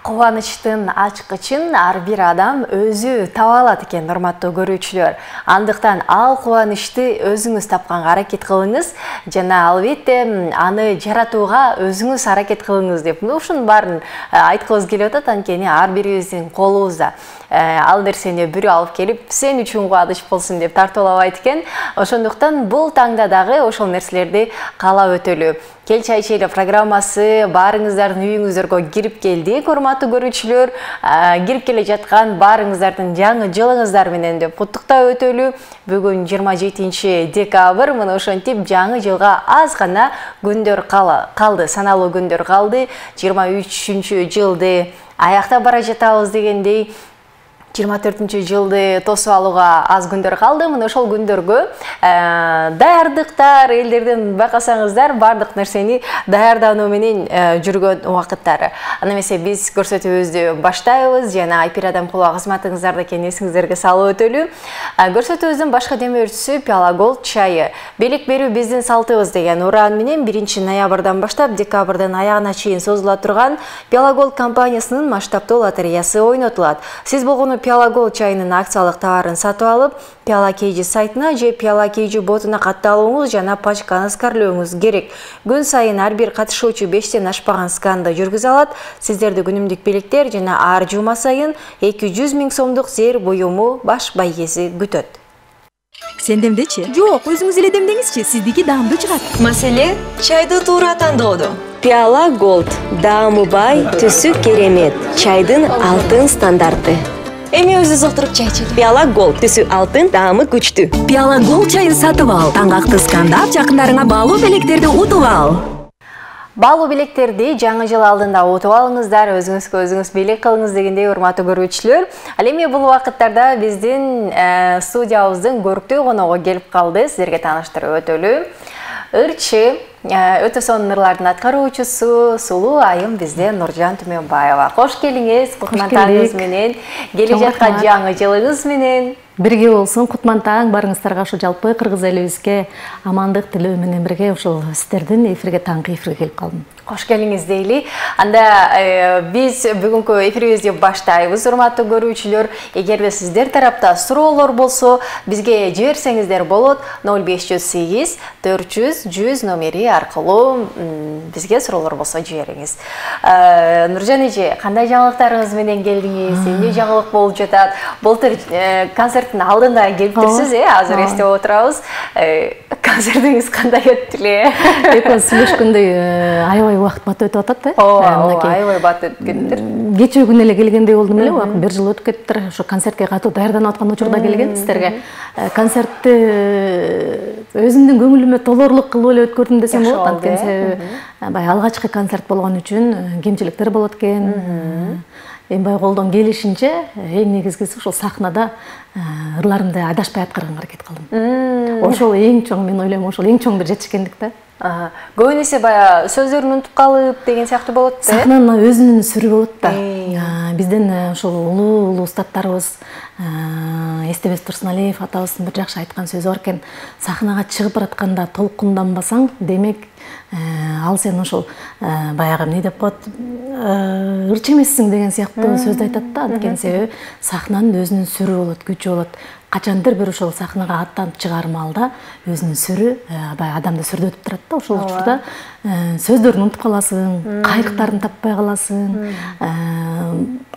Кубанычтын ачкычын ар бир адам өзү таба алат экен, урматтуу көрүүчүлөр. Андыктан ал кубанычты өзүңүз тапканга аракет кылыңыз жана албетте аны жаратууга өзүңүз аракет кылыңыз деп. Ушунун баарын айткыбыз келип атат, анткени ар бирибиздин колубузда. Ал нерсени бирөө алып келип, сен үчүн кубаныч болсун деп тартуулабайт экен. Ошондуктан бул таңда дагы ошол нерселерди каалап өтөлү. Кел чай ичели программасы баарыңыздардын үйүңүздөргө кирип келди. Урматтуу көрүүчүлөр, кирип келе жаткан баарыңыздардын жаңы жылыңыздар менен деп куттуктап өтөлү. Бүгүн 27 декабрь, мына ошентип жаңы жылга аз гана күндөр калды, саналуу күндөр калды. 23 жылды аяктап бара жатабыз дегендей. 24 жылды тосуп алууга аз күндөр калды. Мына ошол күндөргө даярдыктар, элдерден байкасаңыздар, бардык нерсени даярдануу менен жүргөн убакыттары. Аны эмесе биз көрсөтүүбүздү баштайбыз жана Айпир адам кулоо кызматыңыздарда экенин эсиңиздерге салып өтөлү. Көрсөтүүбүздүн башка демөөрчүсү Пиала Голд чайы. Белек берүү биздин салтыбыз деген уран менен 1 ноябрдан баштап декабрдын аягына чейин созула турган Пиала Голд компаниясынын масштабтуу лотереясы ойнотулат. Сиз болгону Пиала Голд чайынын акциялык товарын сатып алып, Пиала KG сайтына же Пиала KG ботуна катталууңуз жана пачканы сканлооңуз керек. Күн сайын ар бир катышуучу 5тен ашпаган сканды жүргүзө алат. Сиздерди күнүмдүк белектер жана ар жума сайын 200 000 сомдук зер буюму баш байгеси күтөт. Сендемдечи? Жок, өзүңүз эле демдеңизчи, сиздики даамдуу чыгат. Маселе чайды туура тандоодо. Пиала Голд, даамы бай, түсү керемет, чайдын алтын стандарты. Эми өзү отуруп чай ичели. Пиала Голд, түсү алтын, даамы күчтүү. Пиала Голд чайын сатып ал, таңгакты скандап, жакындарыңа баалуу белектерди утуп ал. Баалуу белектерди жаңы жыл алдында утуп алыңыздар, өзүңүзгө өзүңүз белек кылыңыз дегендей, урматтуу көрүүчүлөр. Ал эми бул убакыттарда биздин студиябыздын көрктүү коногу келип калды. Сиздерге тааныштырып өтөлү. Ырчы, өтө сонун ырлардын аткаруучусу сулуу айым бизде Нуржан Түмөнбаева. Кош келиңиз, кутмантаңыз менен, келе жаткан жаңы жылыңыз менен. Бирге болсун, кутмантаң барыңыздарга, ошо жалпы кыргыз элибизге амандык тилөө менен бирге ошол сиздердин эфирге таңкы эфирге келип калдым. Кош келиңиз дейли. Анда биз бүгүнкү эфирибизди баштайбыз, урматтуу көрүүчүлөр. Эгерде сиздер тарапта суроолор болсо, бизге жиберсеңиздер болот. 0508 400 100 номери аркылуу бизге суроолор болсо жибериңиз. Нуржан эже, кандай жаңылыктарыңыз менен келдиңиз? Эмне жаңылык болуп жатат? Былтыр концерттин алдында келиптирсиз, азыр эстеп отурабыз. Концертиңиз кандай өттү эле? Экөөбүз сүйлөшкөндөй аябай убакыт бат өтүп атат, аябай бат өтүп кетиптир. Кечээ күнү эле келгендей болдум эле, бир жыл өтүп кетиптир. Ошо концертке катуу даярданып аткан учурда келген сиздерге. Концертти өзүмдүн көңүлүмө толоорлук кылып эле өткөрдүм десем болот, анткени себеби бай алгачкы концерт болгон үчүн кемчиликтер болот экен. Эми бай колдон келишинче, эң негизгиси ошол сахнада ырларымды адашпай аткарганга аракет кылдым. Ошол эң чоң, мен ойлойм, ошол эң чоң бир жетишкендик да. Көбүн эсе баягы сөздөрүн унутуп калып деген сыяктуу болот да. Сахнанын өзүнүн сүрү болот да. Бизден ошол улуу устаттарыбыз Эстебес Турсуналиев атабыздын бир жакшы айткан сөзү бар экен. Сахнага чыгып баратканда толкунданбасаң, демек ал сен ошол баягы эмне деп коет, ырчы эмессиң деген сыяктуу сөздү айтат да. Анткени себеби сахнанын өзүнүн сүрү болот, күчү болот. Качандыр бир ошол сахнага аттанып чыгаар маалда өзүнүн сүрү баягы адамды сүрдөтүп турат да. Ошол учурда сөздөрүн унутуп каласың, кайрыктарын таппай каласың.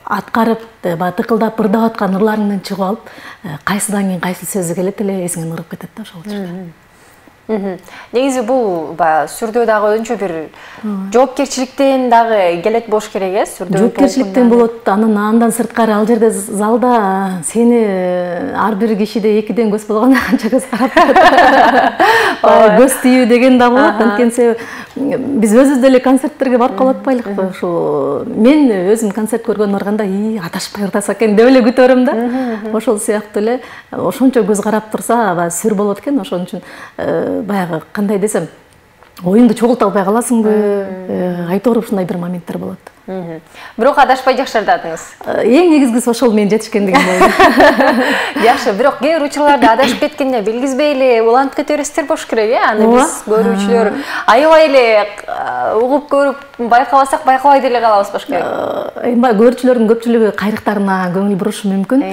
Аткарып, тыкылдап ырдап аткан ырларыңдан чыгып алып, кайсыдан кийин кайсы сөзү келет эле эсиңен ырып кетет да ошол учурда. Негизи бул сүрдөө дагы өзүнчө бир жоопкерчиликтен дагы келет болуш керек, сүрдөө. Жоопкерчиликтен болот, андан сырткары ал жерде залда сени ар бир кишиде экиден көз болгондо канча көз карап турат. Көз тийүү деген да болот, анткени себеби биз өзүбүз деле концерттерге барып калып атпайлыкпы. Ошо мен өзүм концерт көргөнгө барганда, адашпай ырдаса экен деп эле күтө берем да. Ошол сыяктуу эле ошончо көз карап турса, сүр болот экен. Ошон үчүн баягы кандай десем, оюңду чогулта албай каласыңбы, айтор ушундай бир моменттер болот. Бирок адашпай жакшы ырдадыңыз. Эң негизгиси ошол менин жетишкендигим болду. Жакшы, бирок кээ бир учурларда адашып кеткенде билгизбей эле улантып кете бересиздер болуш керек, аны биз көрүүчүлөр аябай эле угуп көрүп байкабасак байкабай деле калабыз баш керек. Эми көрүүчүлөрдүн көпчүлүгү кайрыктарына көңүл бурушу мүмкүн.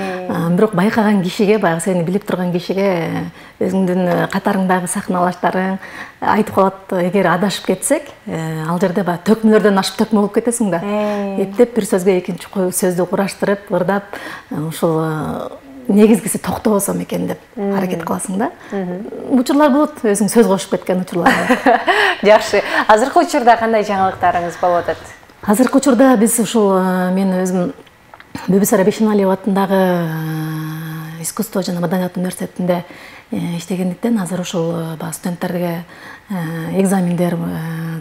Бирок байкаган кишиге, баягы сени билип турган кишиге өзүңдүн катарыңдагы сахналаштарың айтып калат, эгер адашып кетсек, ал жерде баягы төкмөлөрдөн ашып төкмө болуп кетесиң да. Эптеп бир сөзгө экинчи сөздү кураштырып, ырдап, ушул негизгиси токтобосом экен деп аракет кыласың да. Учурлар болот, өзүң сөз кошуп кеткен учурлар. Жакшы. Азыркы учурда кандай жаңылыктарыңыз болуп атат? Азыркы учурда биз ушул мен өзүм Бүбүсара Бейшеналиева атындагы искусство жана маданият университетинде иштегендиктен азыр ушул студенттерге экзамендер,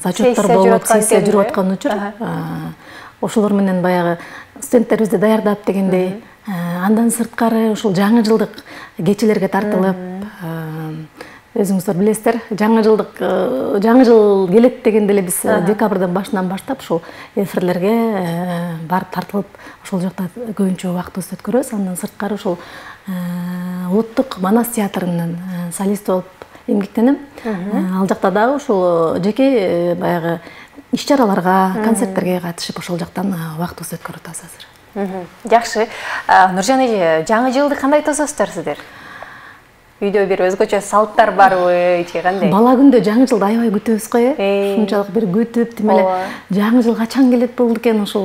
зачеттер болуп, сессия жүрүп аткан учур. Ошолор менен баягы студенттерибизди даярдап дегендей, андан сырткары ушул жаңы жылдык кечелерге тартылып, өзүңүздөр билесиздер, жаңы жыл келет дегенде эле биз декабрдын башынан баштап ушул эфирлерге барып тартылып, ошол жакта көбүнчө убактыбызды өткөрөбүз. Андан сырткары ушул улуттук Манас театрынын солисти болуп эмгектенем. Ал жакта дагы ушул жеке баягы иш-чараларга, концерттерге катышып ошол жактан убактыбызды өткөрүп атабыз азыр. Жакшы. Нуржан эже, жаңы жылды кандай тососуздар сиздер? Үйдө бир өзгөчө салттар барбы, же кандай? Бала күндө жаңы жылды аябай күтөбүз го, ушунчалык бир күтүп, тим эле жаңы жыл качан келет болду экен, ошол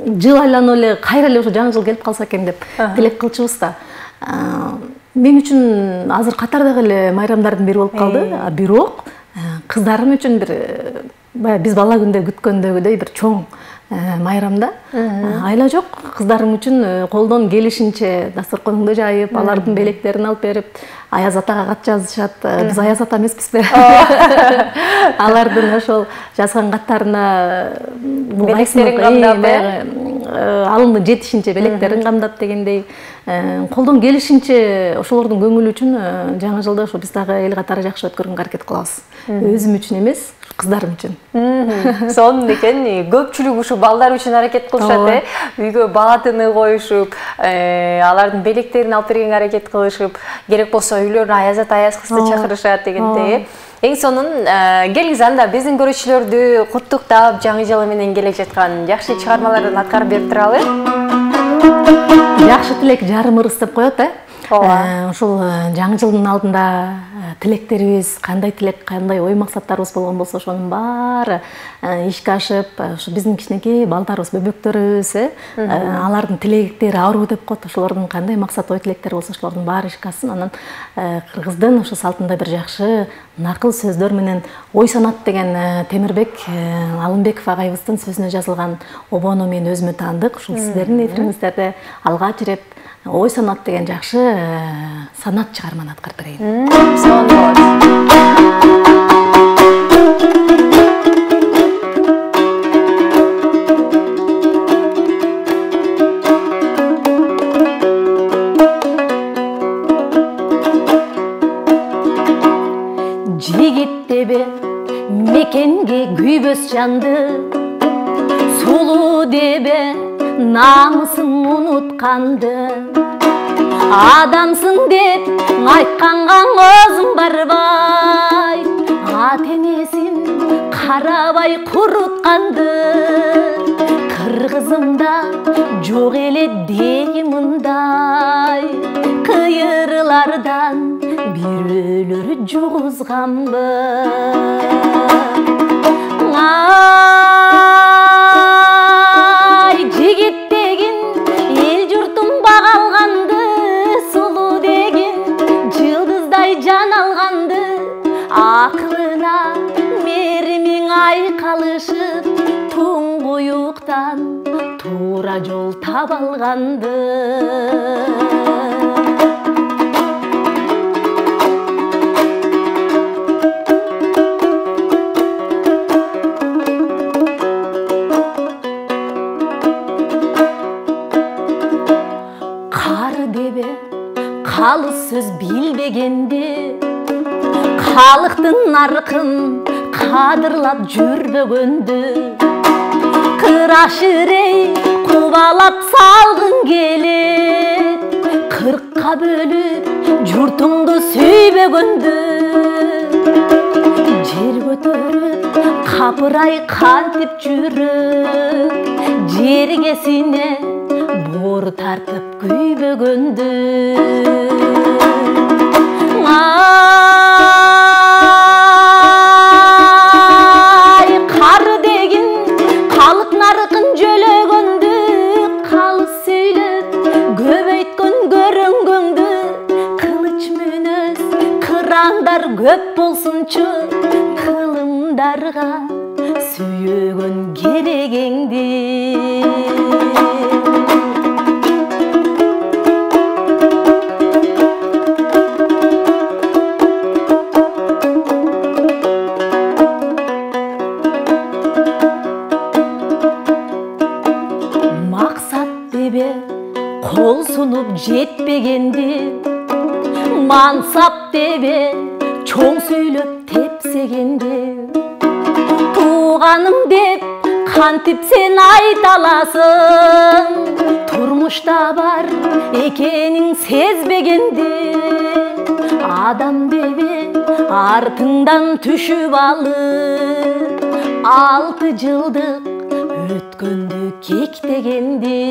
жыл айланып эле кайра эле ошо жаңы жыл келип калса экен деп тилек кылчубуз да. Мен үчүн азыр катардагы эле майрамдардын бири болуп калды, бирок кыздарым үчүн бир биз бала күндө күткөндөгүдөй бир чоң майрамда. Айла жок, кыздарым үчүн колдон келишинче дасторконуңду жайып, алардын белектерин алып берип, Аяз атага кат жазышат. Биз Аяз ата эмеспизби? Алардын ошол жазган каттарына белектерин камдап, алымдын жетишинче белектерин камдап дегендей, колдон келишинче ошолордун көңүлү үчүн жаңы жылды ошо биз дагы эл катары жакшы өткөргөнгө аракет кылабыз. Өзүм үчүн эмес, кыздарым үчүн. Сонун экен, көпчүлүк ушу балдар үчүн аракет кылышат, үйгө бала тыны коюшуп, алардын белектерин алып бергенге аракет кылышып, керек болсо үйлөрүнө Аяз ата, Аяз кызды чакырышат дегендей. Эң сонун, келиңиз анда биздин көрүүчүлөрдү куттуктап, жаңы жылы менен келе жаткан жакшы чыгармалардан аткарып берип туралы. Жакшы тилек жарым ырыс деп коет, ошол жаңы жылдын алдында тилектерибиз, кандай тилек, кандай ой максаттарыбыз болгон болсо, ошонун баары ишке ашып, ошо биздин кичинекей балдарыбыз, бөбөктөрүбүз, алардын тилектери аруу деп коет, ошолордун кандай максат ой тилектери болсо, ошолордун баары ишке ашсын. Анан кыргыздын ошо салтында бир жакшы накыл сөздөр менен ой санат деген Темирбек Алымбеков агайыбыздын сөзүнө жазылган обону мен өзүмө таандык. Ушул сиздердин эфириңиздерде алгач ирет ой санат деген жакшы санат чыгарманы аткарып берейин. Сонун болот. Жигиттебе мекенге күйбөс жанды, сулуу дебе намысын унутканды, адамсың деп айтканга өзүң барбай, ата энесин карабай курутканды, кыргызымда жок эле деги мындай, кыйырлардан бир өлөр жугузганбы. Жигит дегин эл журтум бага алганды, сулуу дегин жылдыздай жан алганды, акылына меримиң айкалышып, туңгуюктан туура жол таба алганды. Калыс сөз билбегенде, калыктын наркын кадырлап жүрбөгөндө, кырашырей кубалап салгың келет, кыркка бөлүп журтуңду сүйбөгөндө, жер көтөрүп апырай кантип жүрөк жерге сине боор тартып күйбөгөндү ай кар деген калык наркын жөлөгөндү калыс сүйлөп көбөйткөн көрөнгөңдү кылыч мүнөз кырандар көп болсунчу кылымдарга сүйөгөн керегеңди кол сунуп жетпегенди мансап дебе чоң сүйлөп тепсегенди тууганым деп кантип сен айта аласың турмушта бар экенин сезбегенди адам дебе артыңдан түшүп алып 6 жылдык өткөндү кектегенди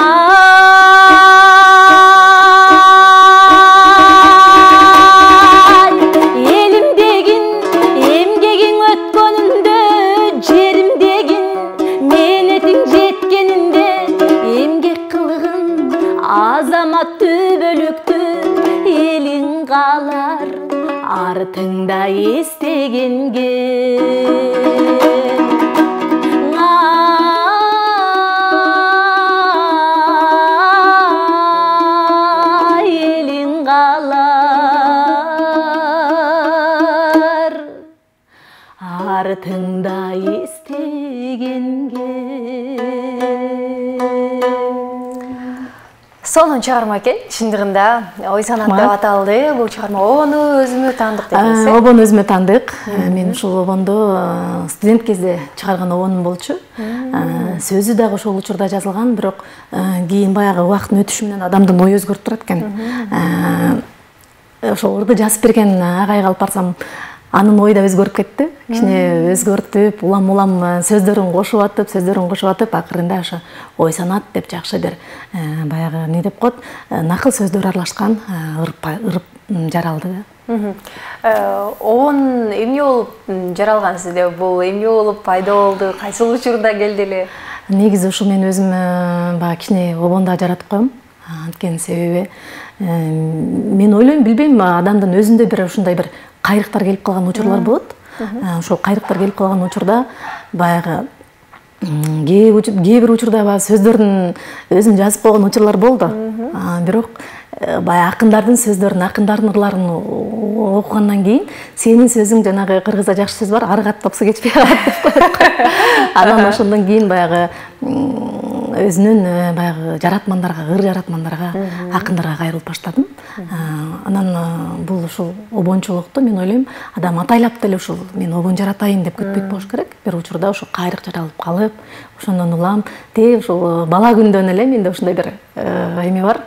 ай элим дегин эмгегиң өткөнүндө жерим дегин менетиң жеткенинде эмгек кылгын азамат түбөлүктү элиң калар артыңда эстегенге элиң калар артыңда эстегенге. Сонун чыгарма экен, чындыгында ой санат деп аталды. Бул чыгарма обону өзүмө таандык дегенсиз. Обону өзүмө таандык. Мен ушул обондо студент кезде чыгарган обонум болчу. Сөзү дагы ошол учурда жазылган, бирок кийин баягы убакыттын өтүшү менен адамдын ою өзгөрүп турат экен. Ошол ырды жазып берген агайга алып барсам, анын ою да өзгөрүп кетти. Кичине өзгөртүп, улам сөздөрүн кошуп атып, акырында ошо ой санат деп жакшы бир баягы эмне деп коет, накыл сөздөр аралашкан ырып жаралды. Обон эмне болуп жаралган сизде? Бул эмне болуп пайда болду? Кайсыл учурда келди эле? Негизи ушул мен өзүм баягы кичине обондо жаратып коем. Анткени себеби мен ойлойм, билбейм, адамдын өзүндө бир ушундай бир кайрыктар келип калган учурлар болот. Ошол кайрыктар келип калган учурда баягы кээ бир учурда сөздөрдүн өзүм жазып койгон учурлар болду. Бирок баягы акындардын сөздөрүн, акындардын ырларын окугандан кийин сенин сөзүң жанагы кыргызда жакшы сөз бар, арыгат топсо кечпей калат деп коет. Анан ошондон кийин баягы өзүнүн баягы жаратмандарга, ыр жаратмандарга, акындарга кайрылып баштадым. Анан бул ушул обончулукту мен ойлойм, адам атайлап деле ушул мен обон жаратайын деп күтпөйт болуш керек. Бир учурда ушул кайрык жаралып калып, ошондон улам ушул бала күндөн эле менде ушундай бир эме бар.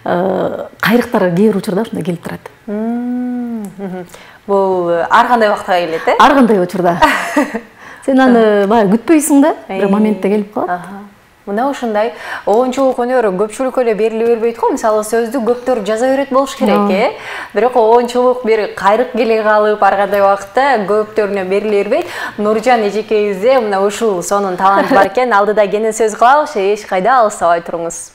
Кайрыктар кээ бир учурда ушундай келип турат. Бул ар кандай убакта келет, э? Ар кандай учурда. Сен аны баягы күтпөйсүң да, бир моментте келип калат. Мына ушундай обончулук өнөрү көпчүлүккө эле бериле бербейт го. Мисалы сөздү көптөр жаза берет болуш керек, э? Бирок обончулук бир кайрык келе калып, ар кандай убакытта көптөрүнө бериле бербейт. Нуржан эжекейибизде мына ушул сонун талант бар экен. Алдыда кенен сөз кылабыз, эч кайда алыстабай туруңуз.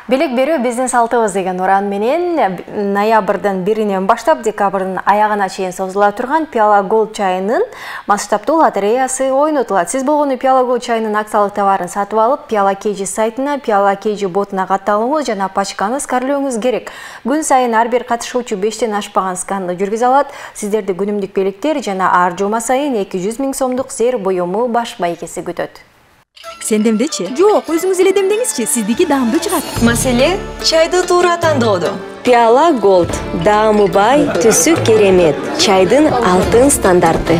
Белек берүү биздин салтыбыз деген уран менен ноябрдын 1-нен баштап декабрдын аягына чейин созула турган Пиала Голд чайынын масштабдуу лотереясы ойнотулат. Сиз болгону Пиала Голд чайынын акциялык товарын сатып алып, Пиала KG сайтына, Пиала KG ботуна катталууңуз жана пачканы сканерлөөңүз керек. Күн сайын ар бир катышуучу 5тен ашпаган сканды жүргүзө алат. Сиздерди күнүмдүк белектер жана ар жума сайын 200 000 сомдук зер буюму баш байкеси күтөт. Сен демдечи? Жок, өзүңүз эле демдеңизчи, сиздики даамдуу чыгат. Маселе чайды туура тандоодо. Пиала Голд, даамы бай, түсү керемет, чайдын алтын стандарты.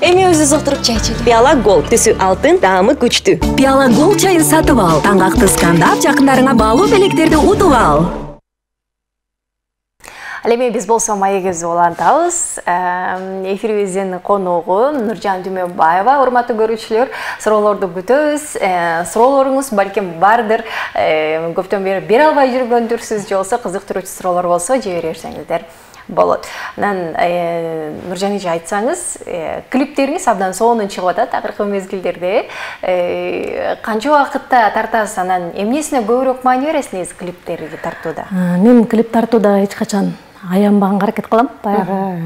Эми өзү золтуруп чай ичели. Пиала Голд, түсү алтын, даамы күчтүү. Пиала Голд чайын сатып ал, таңгакты скандап, жакындарыңа баалуу белектерди утуп ал. Ал эми биз болсо маегибизди улантабыз. Эфирибиздин коногу Нуржан Түмөнбаева. Урматтуу көрүүчүлөр, суроолорду күтөбүз. Суроолоруңуз балким бардыр. Көптөн бери бере албай жүргөндүрсүз же болсо кызыктыруучу суроолор болсо жибере берсеңиздер болот. Анан Нуржан эже айтсаңыз, клиптериңиз абдан сонун чыгып атат акыркы мезгилдерде. Канча убакытта тартасыз, анан эмнесине көбүрөөк маани бересиз негизи клиптерди тартууда? Мен клип тартууда эч качан аянбаганга аракет кылам. Баягы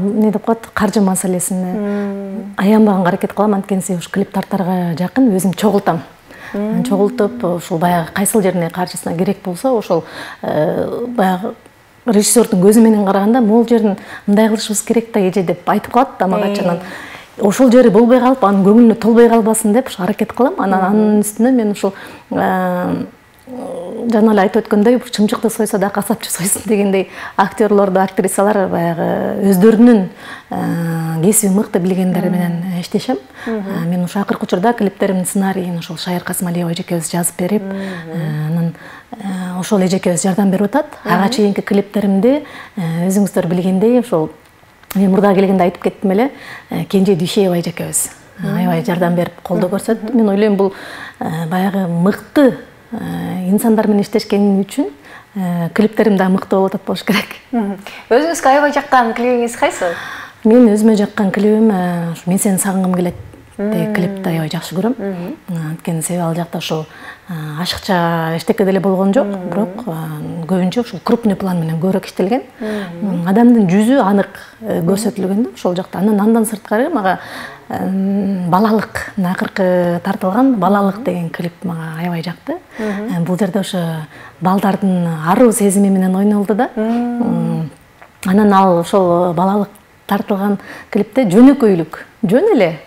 эмне деп коет, каржы маселесине аянбаганга аракет кылам. Анткени ушу клип тартарга жакын өзүм чогултам. Чогултуп, ушул баягы кайсыл жерине каржысына керек болсо, ошол баягы режиссердун көзү менен караганда могул жерин мындай кылышыбыз керек да эже деп айтып калат да мага. Анан ошол жери болбой калып, анын көңүлүнө толбой калбасын деп аракет кылам. Анын үстүнө мен ушул жана эле айтып өткөндөй, чымчыкты сойсо да касапчы сойсун дегендей актерлорду, актрисалар баягы өздөрүнүн кесиби мыкты билгендери менен иштешем. Мен ушу акыркы учурда клиптеримдин сценарийин ошол Шайыр Касмалиева эжекебиз жазып берип, анан ошол эжекебиз жардам берип атат. Ага чейинки клиптеримди өзүңүздөр билгендей, ошол мен мурда келгенде айтып кеттим эле, Кенже Дүйшеева эжекебиз аябай жардам берип, колдоо көрсөтүп. Мен ойлойм, бул баягы мыкты инсандар менен иштешкени үчүн клиптерим да мыкты болуп атат болуш керек. Өзүңүзгө аябай жаккан клибиңиз кайсы? Мен өзүмө жаккан клибим Мен сени сагынгым келет деген клипти аябай жакшы көрөм. Анткени себеби ал жакта ошол ашыкча эчтеке деле болгон жок, бирок көбүнчө ушул крупный план менен көбүрөөк иштелген. Адамдын жүзү анык көрсөтүлгөн да ошол жакта. Андан сырткары мага балалык, акыркы тартылган балалык деген клип мага аябай жакты. Бул жерде ошо балдардын аруу сезими менен ойнолду да. Анан ал ошол балалык тартылган клипте жөнөкөйлүк, жөн эле.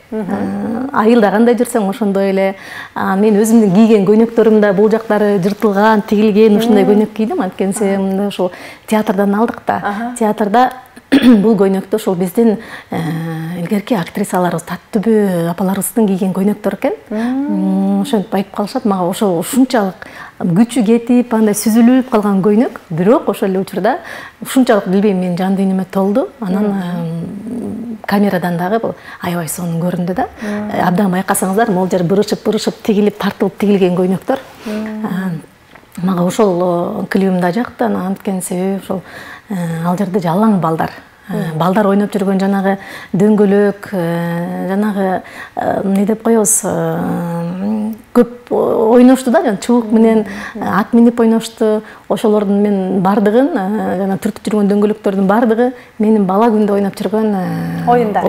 Айылда кандай жүрсөң ошондой эле. Мен өзүмдүн кийген көйнөктөрүмдө бул жактары жыртылган, тигилген ушундай көйнөк кийдим. Анткени ошол театрдан алдык да. Театрда бул көйнөктө ошол биздин илгерки актрисаларыбыз, Таттүбү апаларыбыздын кийген көйнөктөр экен. Ошентип айтып калышат мага, ошол ушунчалык күчү кетип, андай сүзүлүп калган көйнөк, бирок ошол эле учурда ушунчалык билбейм, менин жан дүйнөмө толду. Анан камерадан дагы бул аябай сонун көрүндү да. Абдан байкасаңыздар, могул жер бырышып, тигилип, тартылып тигилген көйнөктөр. Мага ошол клибим да жакты. Анткени себеби ошол ал жерде жалаң балдар ойноп жүргөн жанагы дөңгөлөк, жанагы эмне деп коебуз, көп ойношту да, жана чубук менен ат минип ойношту. Ошолордун мен бардыгын, жана түртүп жүргөн дөңгөлөктөрдүн бардыгы менин бала күндө ойноп жүргөн оюндар.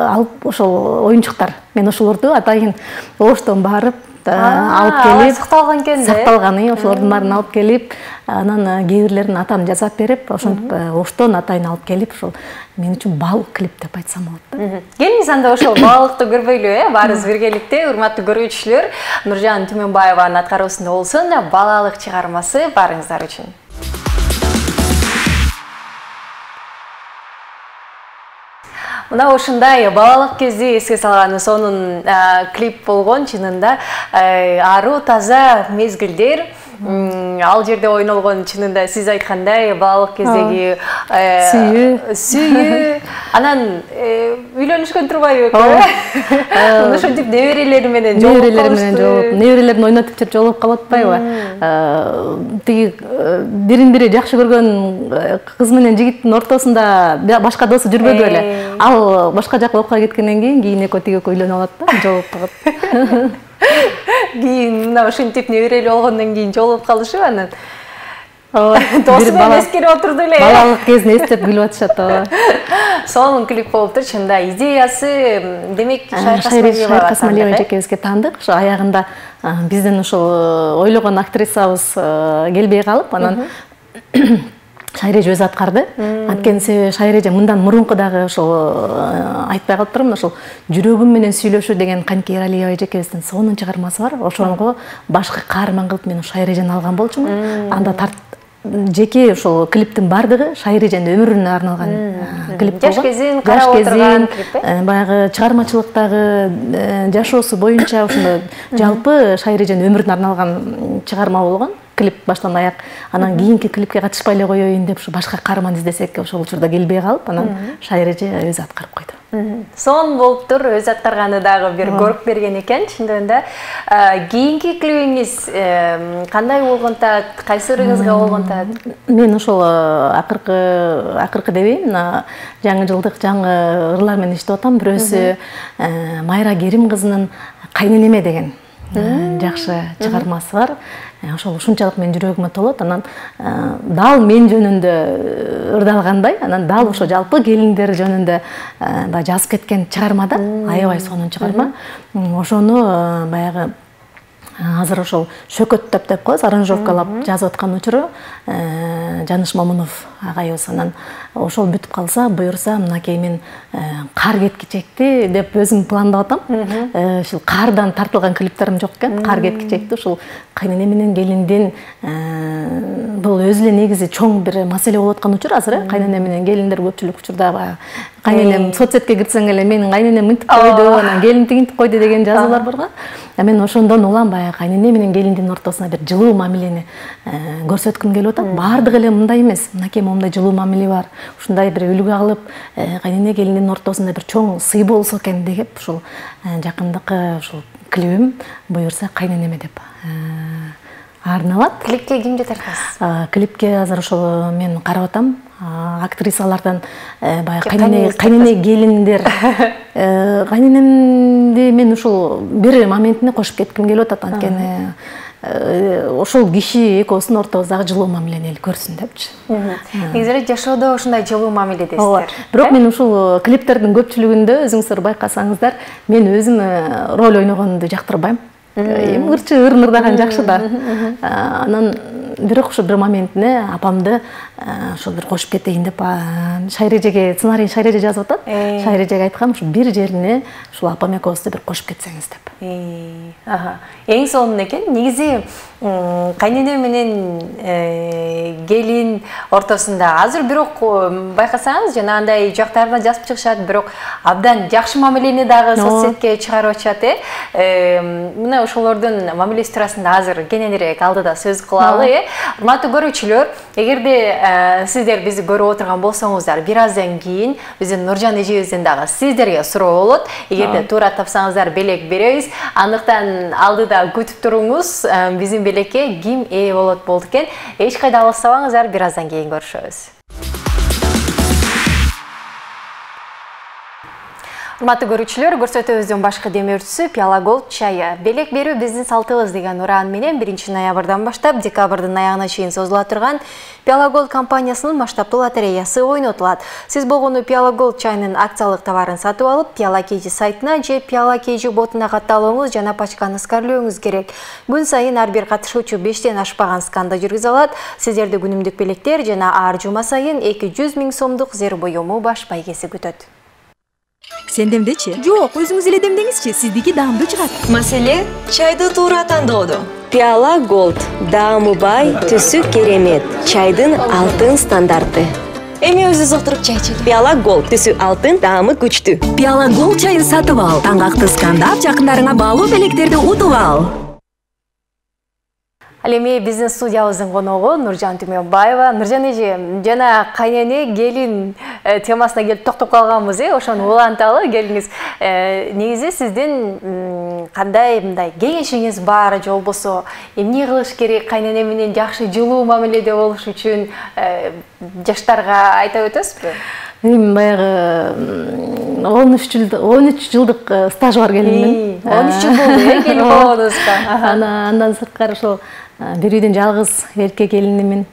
Алып ошол оюнчуктар. Мен ошолорду атайын Оштон барып алып келип, сакталган экен да. Сакталган, ошолордун баарын алып келип, анан кээ бирлерин атам жасап берип, ошентип Оштон атайын алып келип, ошол мен үчүн балык клип деп айтсам болот да. Келиңиз анда ошол балыкты көрбөйлү, баарыбыз биргеликте. Урматтуу көрүүчүлөр, Нуржан Түмөнбаеванын аткаруусунда болсун балалык чыгармасы баарыңыздар үчүн. Мына ушундай балалык кезде эске салган сонун клип болгон, чынында аруу таза мезгилдер. Ал жерде ойнолгон, чынында сиз айткандай балалык кездеги сүйүү. Анан үйлөнүшкөн турбайбы? Ошентип неберелери менен жолугуп калышты. Неберелерин ойнотуп жүрүп жолугуп калып атпайбы? Тиги бирин-бири жакшы көргөн кыз менен жигиттин ортосунда башка досу жүрбөдү беле. Ал башка жакка окуга кеткенден кийин экөө тиги үйлөнүп алат да, жолугуп калып. Кийин мына ушинтип неберели болгондон кийин жолугуп калышып, анан досу менен эскерип отурду эле. Балалык кезин эстеп күлүп атышат. Сонун клип болуптур, чында идеясы демек Шайыр Касмалиева эжекебизге таандык. Ошо аягында биздин ушул ойлогон актрисабыз келбей калып, анан Шайыр эже өзү аткарды. Анткени себеби Шайыр эже мындан мурунку дагы ошол айтпай калыптырмын, ошол жүрөгүм менен сүйлөшүү деген Каньке Эралиева эжекебиздин сонун чыгармасы бар. Ошого башкы каарман кылып мен Шайыр эжени алган болчумун. Анда жеке ошол клиптин бардыгы Шайыр эженин өмүрүнө арналган клип болгон. Жаш кезин карап отурган клип. Баягы чыгармачылыктагы жашоосу боюнча ошондо жалпы Шайыр эженин өмүрүнө арналган чыгарма болгон. клип баштан аяк, анан кийинки клипке катышпай эле коеюн деп ушу башка каарман издесек ошол учурда келбей калып, анан Шайыр эже өзү аткарып койду. Сон болуптур, өз аткарганы дагы бир көрүп берген экен, чындыгында. Кийинки клибиңиз кандай болгонтат, кайсы ырыңызга болгонтат? Мен ошол акыркы дебейм, жаңы жылдык жаңы ырлар менен иштеп атам. Бирөөсү Майра Керим кызынын Кайненеме деген жакшы чыгармасы бар. Ошол ушунчалык менин жүрөгүмө толот. Анан дал мен жөнүндө ырдалгандай, анан дал ошо жалпы келиндер жөнүндө жазып кеткен чыгарма да, аябай сонун чыгарма. Ошону баягы азыр ошол шөкөттөп деп коебуз, аранжировкалап жазып аткан учуру Жаныш Момунов агайыбыз. Анан ошол бүтүп калса, буюрса мынакей мен кар кеткичекти деп өзүм пландап атам. Ушул кардан тартылган клиптерим жок экен. Кар кеткичекти ушул кайнене менен келиндин бул өзү эле негизи чоң бир маселе болуп аткан учур азыр. Кайнене менен келиндер көпчүлүк учурда баягы кайненем соцсетке кирсең эле менин кайненем мынтип койду, анан келин тигинтип койду деген жазуулар бар го. Мен ошондон улам баягы кайнене менен келиндин ортосуна бир жылуу мамилени көрсөткүм келип атат. Бардыгы эле мындай эмес. Мынакей момундай жылуу мамиле бар. Ушундай бир үлгү алып, кайнене келиндин ортосунда бир чоң сый болсо экен деп ушул жакындыкы ушул клибим буюрса Кайненеме деп арналат. Клипке кимди тартасыз? Клипке азыр ошол мен карап атам. Актрисалардан баягы кайнене келиндер кайненемди мен ушул бир моментине кошуп кетким келип атат. Анткени ошол киши экөөбүздүн ортобуздагы жылуу мамилени эл көрсүн депчи. Негизи жашоодо ушундай жылуу мамиледесиздер. Бирок мен ушул клиптердин көпчүлүгүндө өзүңүздөр байкасаңыздар, мен өзүм роль ойногонду жактырбайм. Ырчы ырнырдаган жакшы да. Анан бирок ошо бир моментине апамды ошол бир кошуп кетейин деп Шайыр эжеге сценарийин Шайыр эже жазып атат. Шайыр эжеге айткам, ушу бир жерине ушул апам экөөбүздү бир кошуп кетсеңиз деп. Эң сонун экен. Негизи кайнене менен келин ортосунда азыр бирок байкасаңыз жана андай жактарына жазып чыгышат, бирок абдан жакшы мамилени дагы соцсетке чыгарып атышат. Мына ошолордун мамилеси туурасында азыр кененирээк алдыда сөз кылалы. Урматтуу көрүүчүлөр, эгерде сиздер бизди көрүп отурган болсоңуздар, бир аздан кийин биздин Нуржан эжебизден дагы сиздерге суроо болот. Эгерде туура тапсаңыздар белек беребиз. Андыктан алдыда күтүп туруңуз. Биздин белекке ким ээ болот болду экен. Эч кайда алыстабаңыздар, бир аздан кийин көрүшөбүз. Урматтуу көрүүчүлөр, көрсөтүүбүздүн башкы демөөрчүсү Пиала Голд чайы. Белек берүү биздин салтыбыз деген уран менен 1 ноябрдан баштап декабрдын аягына чейин созула турган Пиала Голд компаниясынын масштабтуу лотереясы ойнотулат. Сиз болгону Пиала Голд чайынын акциялык товарын сатып алып, Пиала KG сайтына же Пиала KG ботуна катталууңуз жана пачканы скарлөөңүз керек. Күн сайын ар бир катышуучу 5тен ашпаган сканды жүргүзө алат. Сиздерди күнүмдүк белектер жана ар жума сайын 200 000 сомдук зер буюму баш байгеси күтөт. Сен демдечи? Жок, өзүңүз эле демдеңизчи, сиздики даамдуу чыгат. Маселе чайды туура тандоодо. Пиала Голд даамы бай, түсү керемет. Чайдын алтын стандарты. Эми өзүбүз отуруп чай ичели. Пиала Голд түсү алтын, даамы күчтүү. Пиала Голд чайын сатып ал. Таңгакты скандап, жакындарыңа баалуу белектерди утуп ал. Ал эми биздин студиябыздын коногу Нуржан Түмөнбаева. Нуржан эже, жана кайнене келин темасына келип токтоп калганбыз, ошону уланталы. Келиңиз. Негизи сиздин кандай мындай кеңешиңиз бар, же болбосо эмне кылыш керек кайнене менен жакшы жылуу мамиледе болуш үчүн жаштарга айтып өтөсүзбү? Мен баягы 13 жылдык стаж бар келинмин. 13 жыл болду келин болгонуңузга. Андан сырткары ошол бир үйдүн жалгыз эркек келинимин.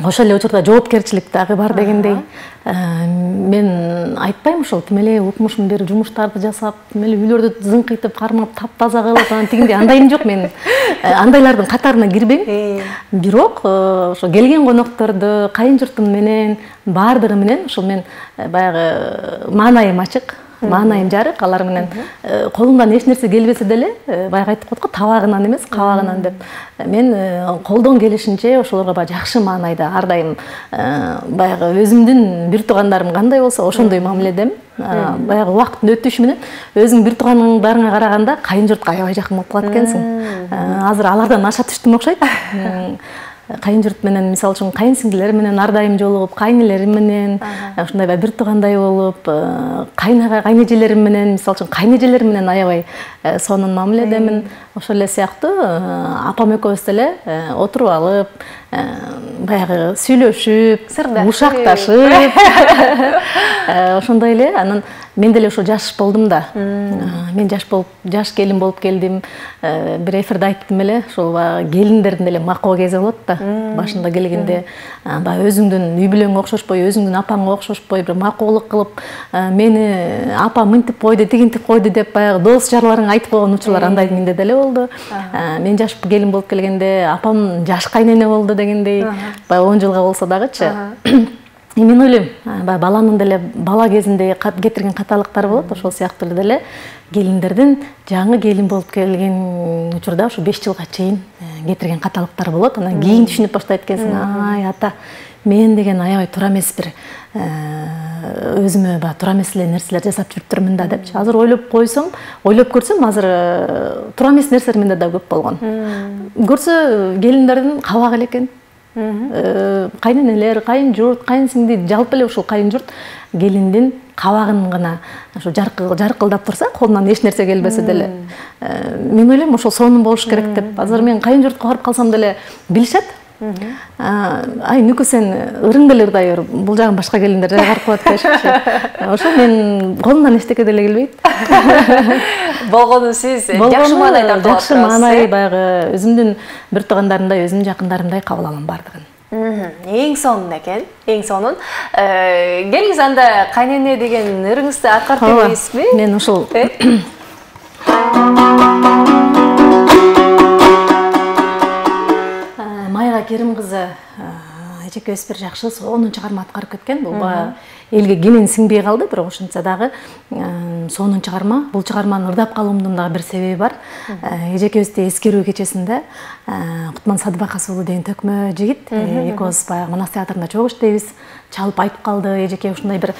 Ошол эле учурда жоопкерчилик дагы бар дегендей. Мен айтпайм ошол тим эле укмушум бир жумуштарды жасап, тим эле үйлөрдү зыңкыйтып, кармап, таптаза кылып, анан тигиндей андайым жок мен. Андайлардын катарына кирбейм. Бирок ошо келген конокторду, кайын журтум менен, бардыгы менен ошол мен баягы маанайым ачык. маанайым жарык, алар менен колумдан эч нерсе келбесе деле, баягы айттык го табагынан эмес, кабагынан деп. Мен колдон келишинче ошолорго баягы жакшы маанайда ар дайым баягы өзүмдүн бир туугандарым кандай болсо ошондой мамиледем. Баягы убакыттын өтүшү менен өзүң бир тууганыңдарыңа караганда кайын журтка аябай жакын болуп калат экенсиң. Азыр алардан аша түштүм окшойт. Кайын журт менен, мисалы үчүн кайын сиңдилер менен ар дайым жолугуп, кайнелерим менен ушундай бир туугандай болуп, кайнага, кайнежелерим менен, мисалы үчүн кайнежелерим менен аябай сонун мамиледемин. Ошол эле сыяктуу апам экөөбүз деле отуруп алып, баягы сүйлөшүп, ушакташып, ошондой эле. Анан мен деле ошо жаш болдум да. Мен жаш келин болуп келдим. Бир эфирде айттым эле, ошол келиндердин деле макоо кези болот да. Башында келгенде баягы өзүңдүн үй бүлөңгө окшошпой, өзүңдүн апаңга окшошпой, бир макоолук кылып, мени апам мынтип койду, тигинтип койду деп баягы дос жарларың айтып койгон учурлар андай менде деле болду. Мен жаш келин болуп келгенде апам жаш кайнене болду дегендей, баягы 10 жылга болсо дагычы. Мен ойлойм, баланын деле бала кезинде кетирген каталыктар болот, ошол сыяктуу деле келиндердин жаңы келин болуп келген учурда ошо 5 жылга чейин кетирген каталыктар болот. Анан кийин түшүнүп баштайт экенсиң, ай ата, мен деген аябай туура эмес бир өзүмө туура эмес эле нерселер жасап жүрүптүрмүн да депчи. Азыр ойлоп көрсөм, азыр туура эмес нерселер менде да көп болгон. Көрсө келиндердин кабагы эле экен. Кайненелер, кайын журт, кайын сиңди, жалпы эле ушул кайын журт келиндин кабагын гана ошо жаркылдап турса, колунан эч нерсе келбесе деле, мен ойлойм ошол сонун болуш керек деп. Азыр мен кайын журтка барып калсам деле билишет. Ай, нүкү сен ырың деле ырдайбыр, бул жагын башка келиндер жайгарып коет дешчи. Ошо мен колумдан эчтеке деле келбейт. Болгону сиз жакшы маанай тартып аласыз. Жакшы маанай, баягы өзүмдүн бир туугандарымдай, өзүмдүн жакындарымдай кабыл алам бардыгын. Эң сонун экен, эң сонун. Келиңиз анда кайнене деген ырыңызды аткарып бересизби? Мен ушул Майра Керим кызы эчекебиз бир жакшы сонун чыгарма аткарып кеткен. Бул элге кенен сиңбей калды, бирок ошентсе дагы сонун чыгарма. Бул чыгарманы ырдап калуумдун дагы бир себеби бар. Эжекебизди эскерүү кечесинде Кутман Садыбакас уулу деген төкмө жигит, экөөбүз баягы Манас театрында чогуу иштейбиз, чалып айтып калды. Эжеке ушундай бир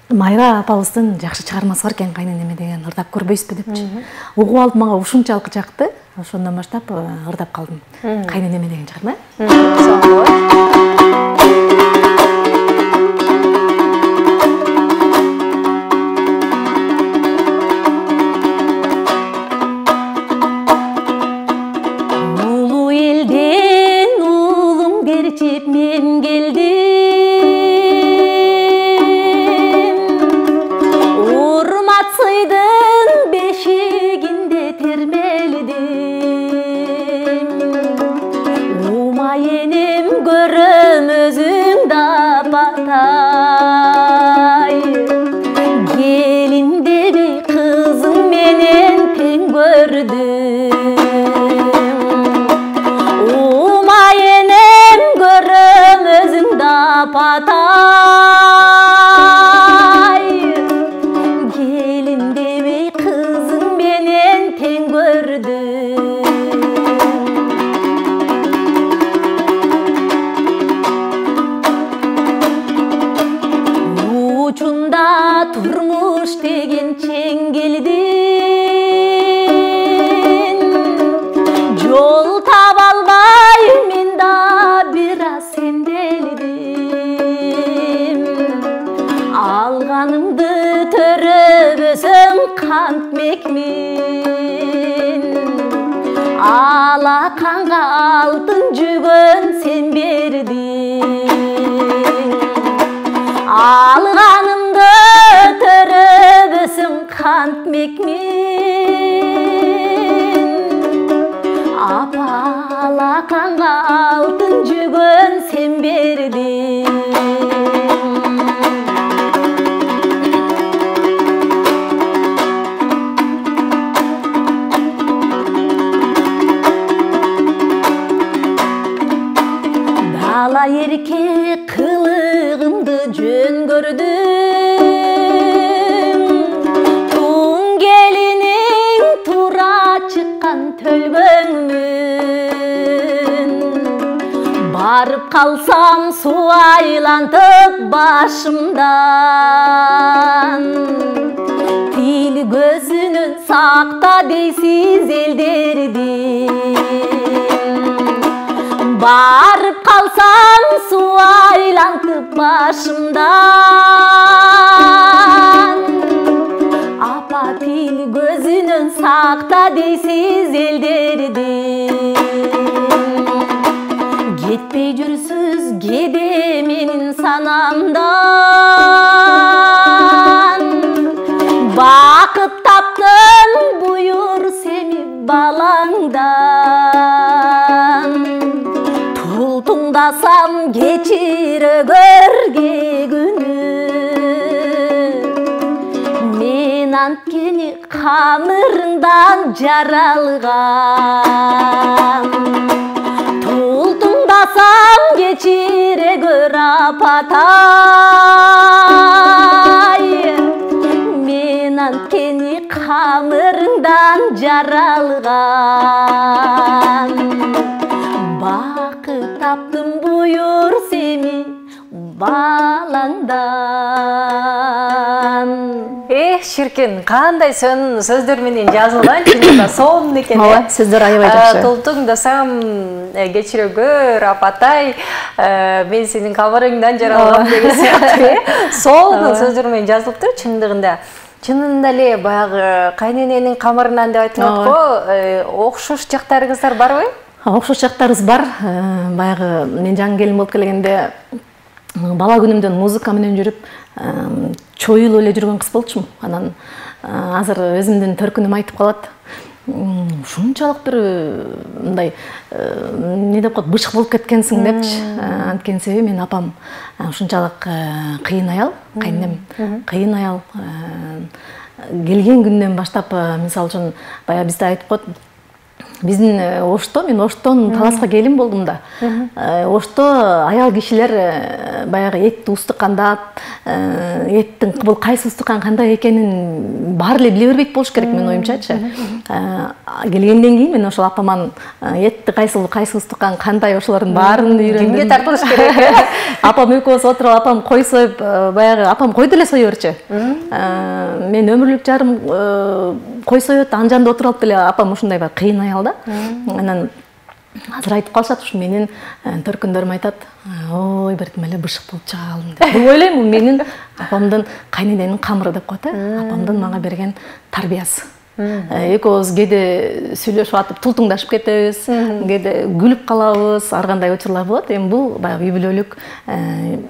Майра апабыздын жакшы чыгармасы бар экен, кайненеме деген, ырдап көрбөйсүзбү депчи. Угуп алып мага ушунчалык жакты. Ошондон баштап ырдап калдым. Кайненеме деген чыгарма. Улуу элден уулум керчип мен келдим. Урмат сыйдын бешигинде термелдим. Енем көрөм өзүңдү апатай, келин дебей кызың менен тең көрдүм. Ума енем көрөм өзүңдү апатай, келин дебей кызың менен тең көрдүм. Учунда турмуш деген чеңгелдин, жол таба албай мен да бир аз сенделдим. Алганымды төрөбөсөң кантмекмин, алаканга алтын жүгөн сен бердиң. Алганымды төрөбөсөң кантмекмин, апа алаканга алтын жүгөн сен бердиң. Дала эркек кылыгымды жөн көрдү, барып қалсам су айлантып башымдан, тил көзүнөн сакта дейсиз элдердин. Барып қалсам су айлантып башымдан, апа тил көзүнөн сакта дейсиз элдердин. Кетпей жүрсүз кеде менин санамдан, бакыт таптым буюр сени балаңдан. Тултуңдасам кечире көрге күнү, мен анткени камырыңдан жаралган. Тултуңдасам кечире көр апатай, мен анткени камырыңдан жаралган. Бакыт таптым буюр сени балаңдан. Ширкен, кандай сөздөр менен жазылган, чынында сонун экен. Ооба, сөздөр аябай жакшы. Тултуңдасам кечире көр апатай, мен сенин камырыңдан жаралгам деген сыяктуу. Сонун сөздөр менен жазылыптыр чындыгында. Чынында эле баягы кайнененин камырынан деп айтып атко, окшош жактарыңыздар барбы? Окшош жактарыбыз бар. Баягы мен жаңы келин болуп келгенде бала күнүмдөн музыка менен жүрүп, чоюлуп эле жүргөн кыз болчумун. Анан азыр өзүмдүн төркүнүм айтып калат. Ушунчалык бир мындай эмне деп коет, бышык болуп кеткенсиң депчи. Анткени себеби мен апам ушунчалык кыйын аял, кайненем кыйын аял. Келген күндөн баштап, мисалы үчүн, баягы бизде айтып коет, биздин Ошто, мен Оштон таласка келин болдум да. Ошто аял кишилер баягы этти устуккандап, эттин бул кайсы устуккан кандай экенин баары эле биле бербейт болуш керек, менин оюмчачы. Келгенден кийин мен ошол апаман этти кайсы устуккан кандай ошолордун баарын үйрөндүм. Кимге тартылыш керек? Апам экөөбүз отуруп, апам кой союп, баягы апам койду эле сое берчү. Мен өмүрлүк жарым кой соет, анжанда отуруп алып эле апам ушундай бир кыйын аял да. Анан азыр айтып калышат, ушу менин төркүндөрүм айтат, ой, бирдим эле бышык болуп чыгалым деп. Бул ойлойм, бул менин апамдын кайнененин камыры деп коет, апамдын мага берген тарбиясы. Экөөбүз кээде сүйлөшүп атып тултуңдашып кетебиз, кээде күлүп калабыз, ар кандай учурлар болот. Эми бул баягы үй бүлөлүк,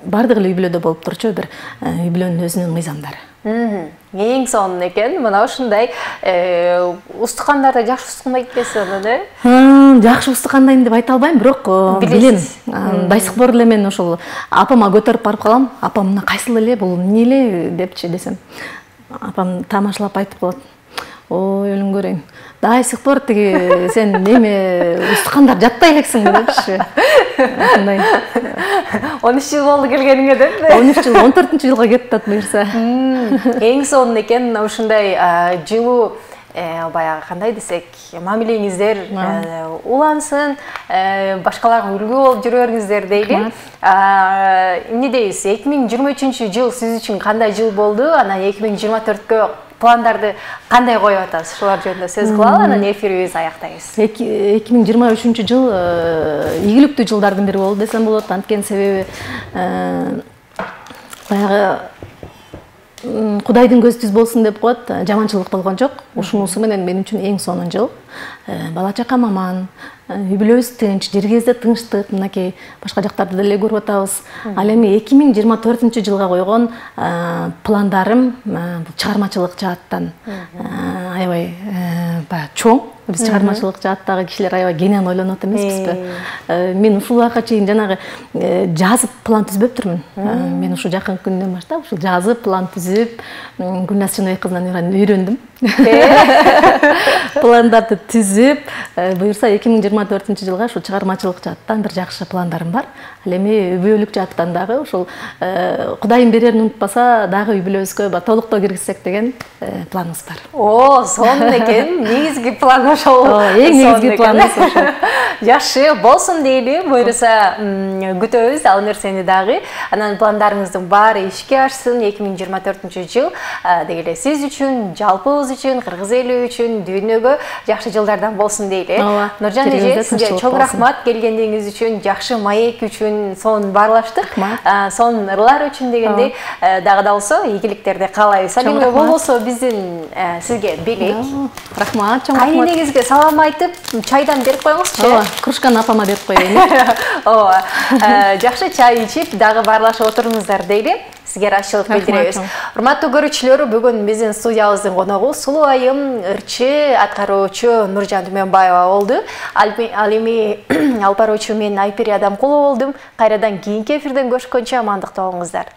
бардык эле үй бүлөдө болуп турчу бир үй бүлөнүн өзүнүн мыйзамдары. Эң сонун экен. Мына ушундай устукандарда жакшы устуканбайт экенсиз да? Жакшы устукандайм деп айта албайм, бирок билем. Байсыкбор эле мен ошол апама көтөрүп барып калам. Апам мына кайсыл эле, бул эмне эле депчи десем. Апам тамашалап айтып коет. Ой, өлүм көрөйм. Дайсыкбор тиги сен неме устукандар жатпай элексиң депчи. Ушундай. 13 жыл болду келгениңе деп. 13 жыл, 14-жылга кетти буюрса. Эң сонун экен, ушундай жылуу баягы кандай десек, мамилеңиздер улансын, башкаларга үлгү болуп жүрөрүңүздөр дейли. Эмне дейбиз? 2023-жыл сиз үчүн кандай жыл болду? Анан 2024кө пландарды кандай коюп атасыз? Шулар жөнүндө сөз кылалы, анан эфирибизди аяктайбыз. 2023-жыл ийгиликтүү жылдардын бири болду десем болот. Анткени себеби баягы Кудайдын көзү түз болсун деп коет, жаманчылык болгон жок. Ушунусу менен мен үчүн эң сонун жыл. Бала чакам аман, үй бүлөбүз тынч, жергебизде тынчтык, мынакей башка жактарды деле көрүп атабыз. Ал эми 2024-жылга койгон пландарым чыгармачылык жааттан аябай чоң. Биз чыгармачылык жааттагы кишилер аябай кенен ойлонот эмеспизби? Мен ушул убакка чейин жанагы жазып план түзбөптүрмүн. Мен ушу жакын күндөн баштап ушу жазып план түзүп, Гүлназ Чыныбек кызынан үйрөндүм. пландарды түзүп, буюрса 2024 жылга ушул чыгармачылык жааттан бир жакшы пландарым бар. Ал эми үй бүлөлүк жааттан дагы ушул Кудайым берерин унутпаса, дагы үй бүлөбүзгө толуктоо киргизсек деген планыбыз бар. О, сонун экен. Негизги план ошол. Эң негизги планыбыз ошол. Жакшы болсун дейли. Буюрса күтөбүз ал нерсени дагы. Анан пландарыңыздын баары ишке ашсын 2024 жыл дегеле сиз үчүн, жалпыбыз үчүн, кыргыз эли үчүн, дүйнөгө жакшы жылдардан болсун дейли. Нуржан эже, сизге чоң рахмат келгендигиңиз үчүн, жакшы маек үчүн, сонун баарлаштык. Сонун ырлар үчүн дегендей дагы да болсо ийгиликтерди каалайбыз. Ал эми болбосо биздин сизге белек. Рахмат, чоң рахмат. Кайненеңизге салам айтып, чайдан берип коюңузчу. Кружканы апама берип коеюн. Жакшы чай ичип, дагы баарлашып отуруңуздар дейли. Сизге ырайчылык билдиребиз. Урматтуу көрүүчүлөр, бүгүн биздин студиябыздын коногу Сулуу Айым ырчы аткаруучу Нуржан Түмөнбаева болду. Ал эми алып баруучу мен Айпери Адамкулова болдум. Кайрадан кийинки эфирден көрүшкөнчө амандыкта болуңуздар.